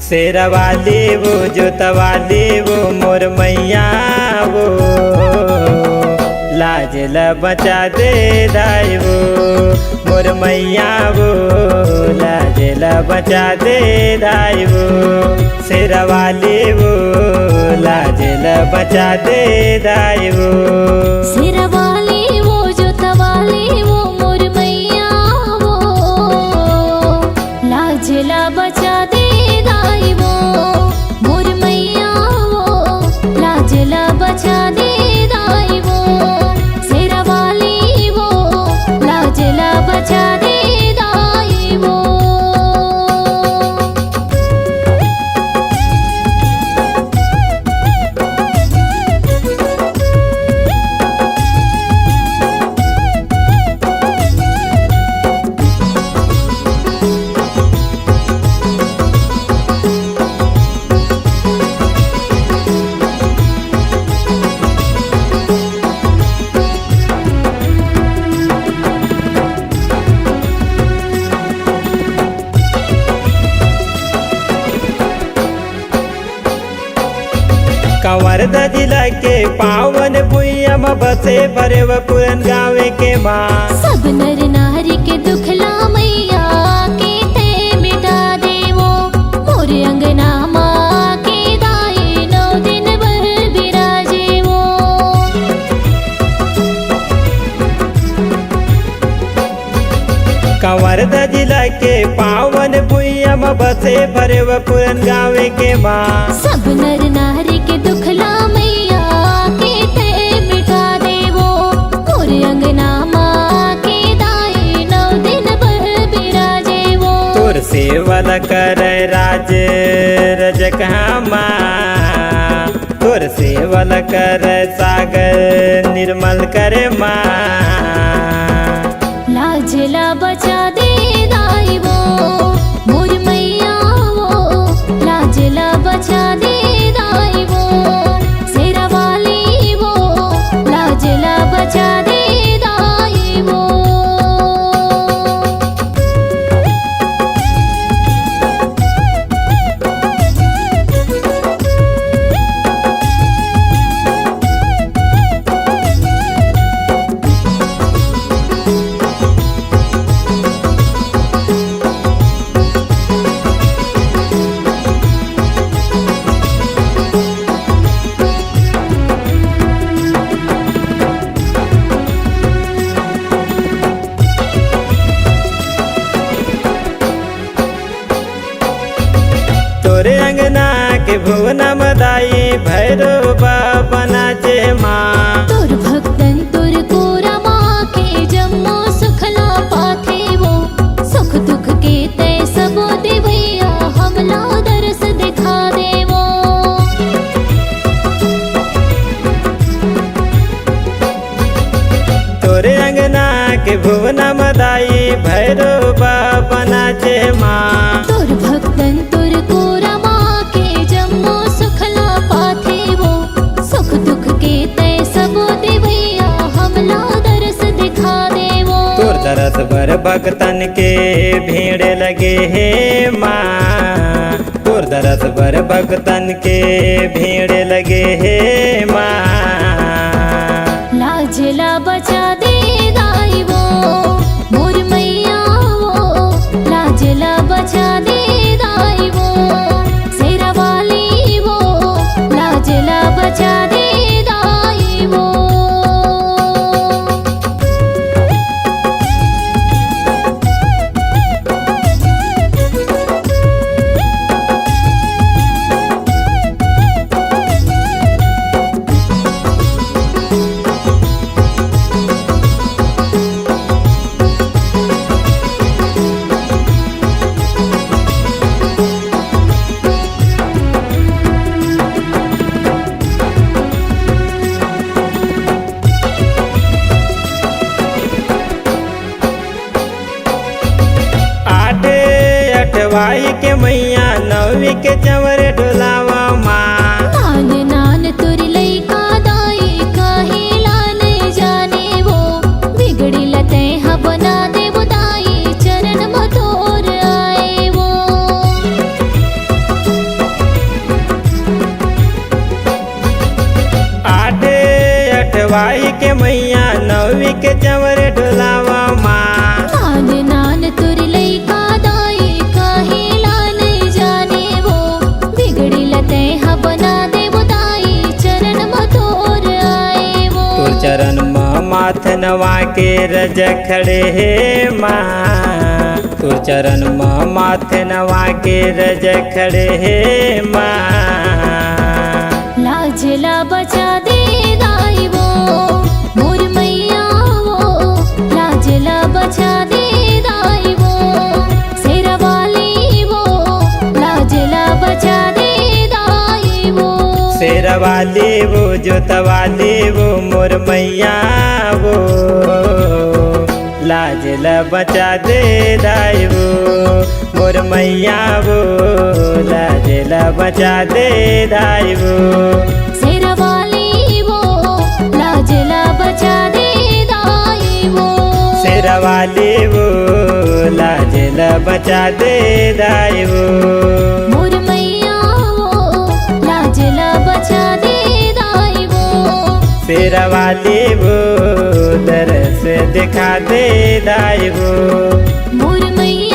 शेरवाली वो जोतवाली वो मोर मैया वो लाज ल बचा दे दाई वो मोर मैया वो लाज ल बचा दे दाई वो शेरवाली वो लाज ल बचा दे दाई वो शेरवाली वो जोतवाली वो मोर मैया वो लाज ल बचा दे दाई वो मोर मैया वो लाज ल बचा दे दाई वो शेरवाली वो लाज ल बचा दे दाई वो। कंवरदा जिला के पावन भुइया में बसे भरे व पुरन गावे के माँ सब नर नारी के दुखला मैया के ते मिटा देवो मोर अंगना माँ के दाई 9 दिन भर बिराजे वो। कंवरदा जिला के पावन भुइया में बसे भरे व पुरन गावे के माँ सब नर नारी के दुखला मैया के ते मिटा देवो मोर अंगना माँ के दाई 9 दिन भर बिराजे वो। तोर सेवल कर राज रजक माँ तोर सेवल कर सागर निर्मल करे माँ लाज ला बचा दे दाई वो मोर मैया वो लाज ला बचा दे दाई वो शेरवाली वो लाज ला बचा दे दाई वो। तोरे अंगना के भुवना मदाई भैरो बाबा नाचे माँ तोर भक्तन तोर कोरा माँ के जम्मो सुखला पाथे वो सुख दुख के तय सबो दे भैया हमला दरस दिखा दे वो। तोरे अंगना के भुवना मदाई भैरो बाबा नाचे माँ तोर भक्तन तोर कोरा माँ के जम्मो सुखला पाथे वो सुख दुख के तय सबो दे भैया हमला दरस दिखा दे वो। तोर दरस भर भक्तन के भीड़ लगे हे माँ तोर दरस भर भक्तन के भीड़ लगे हे माँ लाज ला बचा दे दाई वो मोर मैया वो लाज ला बचा दे दाई वो शेरवाली वो लाज ला बचा दे दाई वो। अठवाई के मैया 9वीं के चंवर डोलावा माँ नान नान तुर लइका दाई काहे लाने जाने वो बिगड़ी लते हा बना दे वो दाई चरण मथोर आए वो। के चवर ढोलावा माँ। नान नान तुर लइका दाई काहे लाल जाने वो बिगड़ी लते हा बना दे बुदाई चरण मथोर आए वो। तोर चरण माथ नवा के रज खड़े हे माँ। तोर चरण माथ नवा के रज खड़े हे माँ। लाजला बचा दे दाई वो मोर मैया वो। लाजला बचा दे दाई वो शेरा वाली वो। लाजला बचा दे दाई वो। शेरा वाली वो जोता वाली वो मोर मैया वो। लाजला बचा दे दाई वो मोर मैया वो। लाजला बचा दे दाई वो। शेरा वाली वो लाजला बचा दे दाई वो। शेरा वाली वो लाजला बचा दे दाई वो। मोर मैया वो लाजला बचा दे दाई वो। शेरा वाली वो दरस दिखा दे दाई वो। मोर मैया